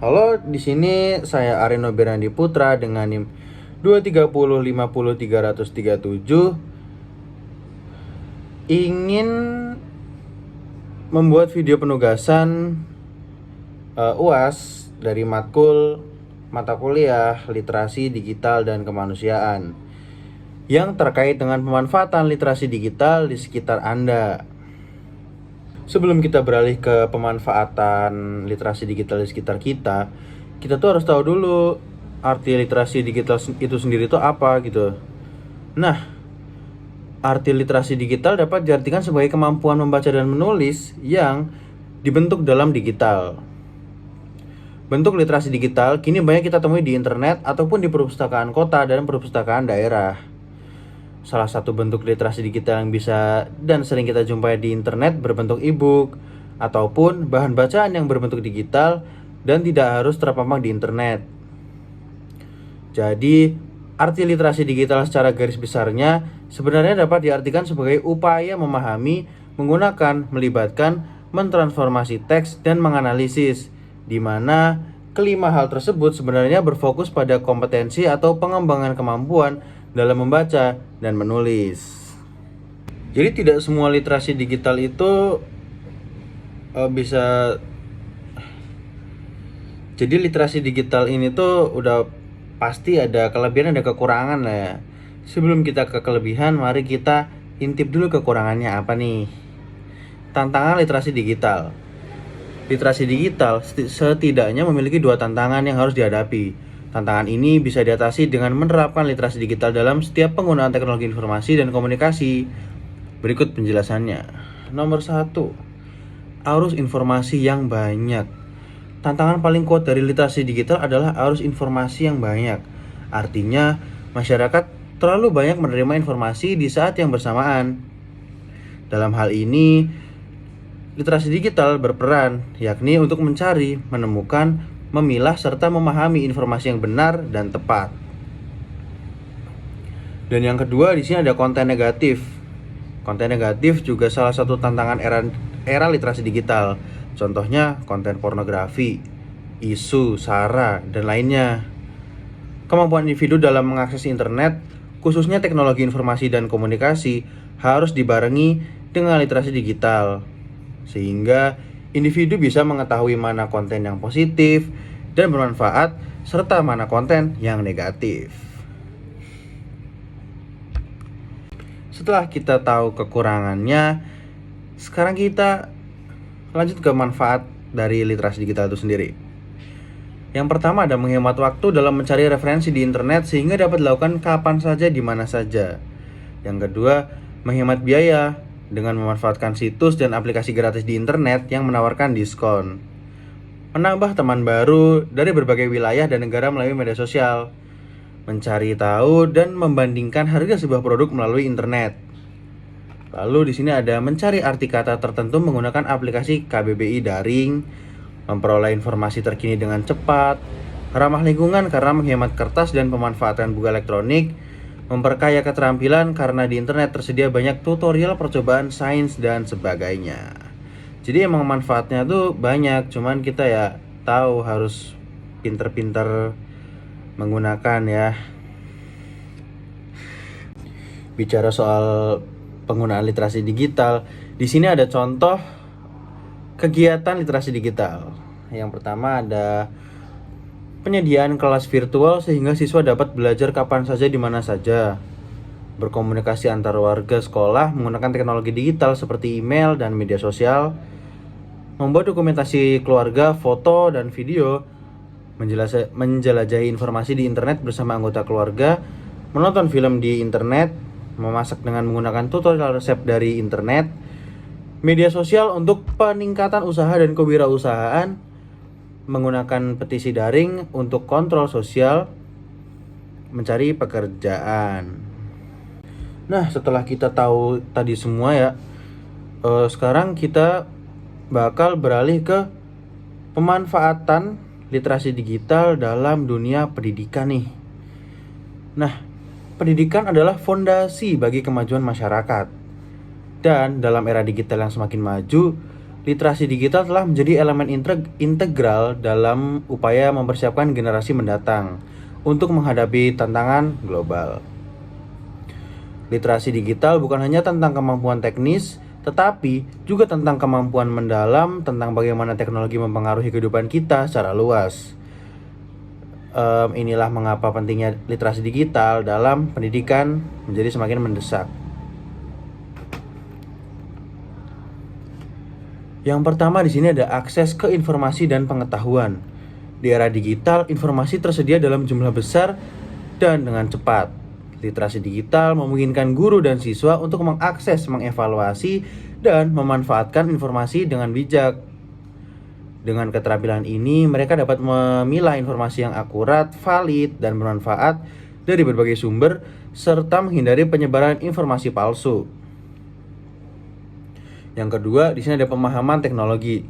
Halo, di sini saya Arino Berandi Putra dengan NIM 230500337 ingin membuat video penugasan UAS dari matkul mata kuliah Literasi Digital dan Kemanusiaan yang terkait dengan pemanfaatan literasi digital di sekitar Anda. Sebelum kita beralih ke pemanfaatan literasi digital di sekitar kita, kita tuh harus tahu dulu arti literasi digital itu sendiri itu apa gitu. Nah, arti literasi digital dapat diartikan sebagai kemampuan membaca dan menulis yang dibentuk dalam digital. Bentuk literasi digital kini banyak kita temui di internet ataupun di perpustakaan kota dan perpustakaan daerah. Salah satu bentuk literasi digital yang bisa dan sering kita jumpai di internet berbentuk e-book ataupun bahan bacaan yang berbentuk digital dan tidak harus terpampang di internet. Jadi, arti literasi digital secara garis besarnya sebenarnya dapat diartikan sebagai upaya memahami, menggunakan, melibatkan, mentransformasi teks dan menganalisis, di mana kelima hal tersebut sebenarnya berfokus pada kompetensi atau pengembangan kemampuan dalam membaca dan menulis. Jadi tidak semua literasi digital itu bisa. Jadi literasi digital ini tuh udah pasti ada kelebihan, ada kekurangan lah ya. Sebelum kita ke kelebihan, mari kita intip dulu kekurangannya apa nih. Tantangan literasi digital. Literasi digital setidaknya memiliki dua tantangan yang harus dihadapi. Tantangan ini bisa diatasi dengan menerapkan literasi digital dalam setiap penggunaan teknologi informasi dan komunikasi. Berikut penjelasannya. Nomor 1, arus informasi yang banyak. Tantangan paling kuat dari literasi digital adalah arus informasi yang banyak. Artinya, masyarakat terlalu banyak menerima informasi di saat yang bersamaan. Dalam hal ini, literasi digital berperan, yakni untuk mencari, menemukan, memilah serta memahami informasi yang benar dan tepat. Dan yang kedua, di sini ada konten negatif. Konten negatif juga salah satu tantangan era literasi digital. Contohnya konten pornografi, isu, sara, dan lainnya. Kemampuan individu dalam mengakses internet, khususnya teknologi informasi dan komunikasi, harus dibarengi dengan literasi digital, sehingga individu bisa mengetahui mana konten yang positif dan bermanfaat, serta mana konten yang negatif. Setelah kita tahu kekurangannya, sekarang kita lanjut ke manfaat dari literasi digital itu sendiri. Yang pertama ada menghemat waktu dalam mencari referensi di internet sehingga dapat dilakukan kapan saja, di mana saja. Yang kedua, menghemat biaya dengan memanfaatkan situs dan aplikasi gratis di internet yang menawarkan diskon. Menambah teman baru dari berbagai wilayah dan negara melalui media sosial. Mencari tahu dan membandingkan harga sebuah produk melalui internet. Lalu di sini ada mencari arti kata tertentu menggunakan aplikasi KBBI daring, memperoleh informasi terkini dengan cepat, ramah lingkungan karena menghemat kertas dan pemanfaatan buku elektronik, memperkaya keterampilan karena di internet tersedia banyak tutorial percobaan sains dan sebagainya. Jadi emang manfaatnya tuh banyak, cuman kita ya tahu harus pinter-pinter menggunakan ya. Bicara soal penggunaan literasi digital, di sini ada contoh kegiatan literasi digital. Yang pertama ada penyediaan kelas virtual sehingga siswa dapat belajar kapan saja di mana saja. Berkomunikasi antar warga sekolah menggunakan teknologi digital seperti email dan media sosial. Membuat dokumentasi keluarga, foto dan video. Menjelajahi informasi di internet bersama anggota keluarga. Menonton film di internet. Memasak dengan menggunakan tutorial resep dari internet. Media sosial untuk peningkatan usaha dan kewirausahaan. Menggunakan petisi daring untuk kontrol sosial. Mencari pekerjaan. Nah, setelah kita tahu tadi semua ya, sekarang kita bakal beralih ke pemanfaatan literasi digital dalam dunia pendidikan nih. Nah, pendidikan adalah fondasi bagi kemajuan masyarakat. Dan dalam era digital yang semakin maju, literasi digital telah menjadi elemen integral dalam upaya mempersiapkan generasi mendatang untuk menghadapi tantangan global. Literasi digital bukan hanya tentang kemampuan teknis, tetapi juga tentang kemampuan mendalam tentang bagaimana teknologi mempengaruhi kehidupan kita secara luas. Inilah mengapa pentingnya literasi digital dalam pendidikan menjadi semakin mendesak. Yang pertama di sini ada akses ke informasi dan pengetahuan. Di era digital, informasi tersedia dalam jumlah besar dan dengan cepat. Literasi digital memungkinkan guru dan siswa untuk mengakses, mengevaluasi, dan memanfaatkan informasi dengan bijak. Dengan keterampilan ini, mereka dapat memilah informasi yang akurat, valid, dan bermanfaat dari berbagai sumber, serta menghindari penyebaran informasi palsu. Yang kedua, di sini ada pemahaman teknologi.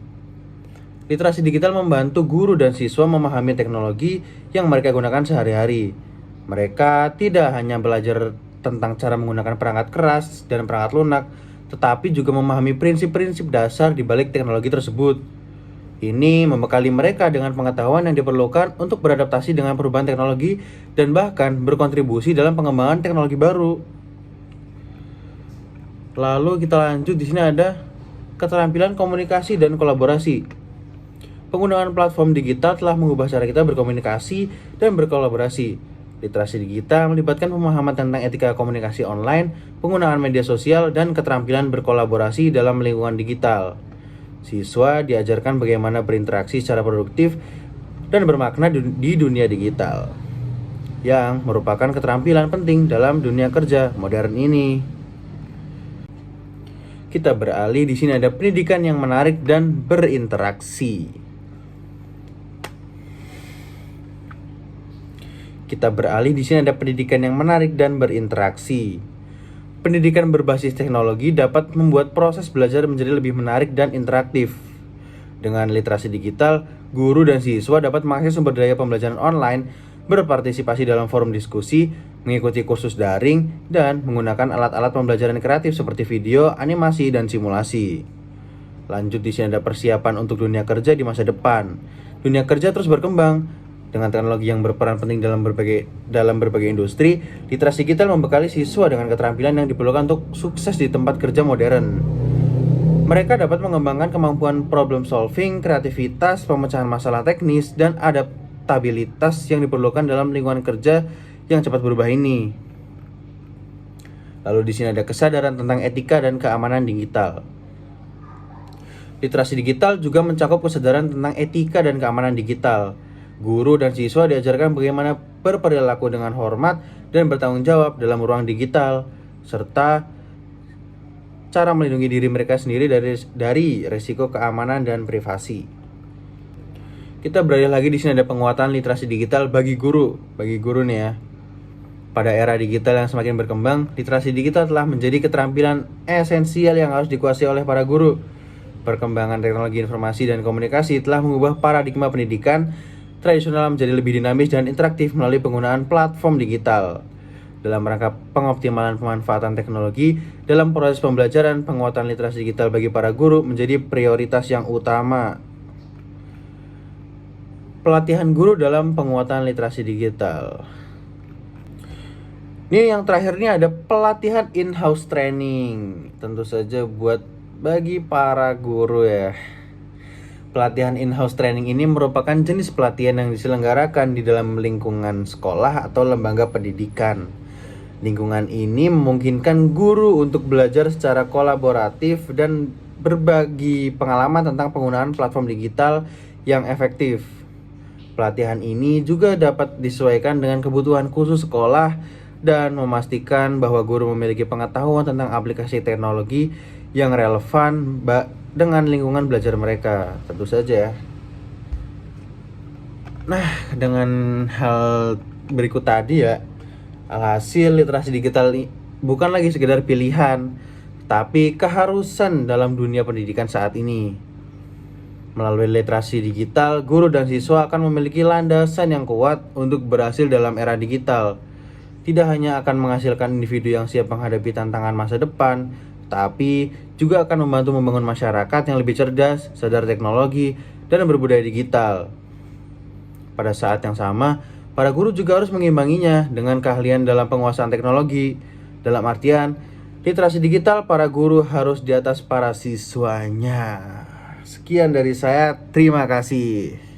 Literasi digital membantu guru dan siswa memahami teknologi yang mereka gunakan sehari-hari. Mereka tidak hanya belajar tentang cara menggunakan perangkat keras dan perangkat lunak, tetapi juga memahami prinsip-prinsip dasar di balik teknologi tersebut. Ini membekali mereka dengan pengetahuan yang diperlukan untuk beradaptasi dengan perubahan teknologi dan bahkan berkontribusi dalam pengembangan teknologi baru. Lalu kita lanjut, di sini ada keterampilan komunikasi dan kolaborasi. Penggunaan platform digital telah mengubah cara kita berkomunikasi dan berkolaborasi. Literasi digital melibatkan pemahaman tentang etika komunikasi online, penggunaan media sosial, dan keterampilan berkolaborasi dalam lingkungan digital. Siswa diajarkan bagaimana berinteraksi secara produktif dan bermakna di dunia digital, yang merupakan keterampilan penting dalam dunia kerja modern ini. Kita beralih, di sini ada pendidikan yang menarik dan berinteraksi. Pendidikan berbasis teknologi dapat membuat proses belajar menjadi lebih menarik dan interaktif. Dengan literasi digital, guru dan siswa dapat mengakses sumber daya pembelajaran online, berpartisipasi dalam forum diskusi, mengikuti kursus daring, dan menggunakan alat-alat pembelajaran kreatif seperti video, animasi, dan simulasi. Lanjut, di sini ada persiapan untuk dunia kerja di masa depan. Dunia kerja terus berkembang dengan teknologi yang berperan penting dalam berbagai industri. Literasi digital membekali siswa dengan keterampilan yang diperlukan untuk sukses di tempat kerja modern. Mereka dapat mengembangkan kemampuan problem solving, kreativitas, pemecahan masalah teknis, dan adaptabilitas yang diperlukan dalam lingkungan kerja yang cepat berubah ini. Lalu di sini ada kesadaran tentang etika dan keamanan digital. Literasi digital juga mencakup kesadaran tentang etika dan keamanan digital. Guru dan siswa diajarkan bagaimana berperilaku dengan hormat dan bertanggung jawab dalam ruang digital, serta cara melindungi diri mereka sendiri dari risiko keamanan dan privasi. Kita beralih lagi, di sini ada penguatan literasi digital bagi guru nih ya. Pada era digital yang semakin berkembang, literasi digital telah menjadi keterampilan esensial yang harus dikuasai oleh para guru. Perkembangan teknologi informasi dan komunikasi telah mengubah paradigma pendidikan tradisional menjadi lebih dinamis dan interaktif melalui penggunaan platform digital. Dalam rangka pengoptimalan pemanfaatan teknologi dalam proses pembelajaran, penguatan literasi digital bagi para guru menjadi prioritas yang utama. Pelatihan guru dalam penguatan literasi digital. Ini yang terakhir ini ada pelatihan in-house training. Tentu saja bagi para guru ya. Pelatihan in-house training ini merupakan jenis pelatihan yang diselenggarakan di dalam lingkungan sekolah atau lembaga pendidikan. Lingkungan ini memungkinkan guru untuk belajar secara kolaboratif dan berbagi pengalaman tentang penggunaan platform digital yang efektif. Pelatihan ini juga dapat disesuaikan dengan kebutuhan khusus sekolah dan memastikan bahwa guru memiliki pengetahuan tentang aplikasi teknologi yang relevan dengan lingkungan belajar mereka, tentu saja. Nah, dengan hal berikut tadi ya, alhasil literasi digital bukan lagi sekedar pilihan, tapi keharusan dalam dunia pendidikan saat ini. Melalui literasi digital, guru dan siswa akan memiliki landasan yang kuat untuk berhasil dalam era digital. Tidak hanya akan menghasilkan individu yang siap menghadapi tantangan masa depan, tapi juga akan membantu membangun masyarakat yang lebih cerdas, sadar teknologi, dan berbudaya digital. Pada saat yang sama, para guru juga harus mengimbanginya dengan keahlian dalam penguasaan teknologi. Dalam artian, literasi digital para guru harus di atas para siswanya. Sekian dari saya, terima kasih.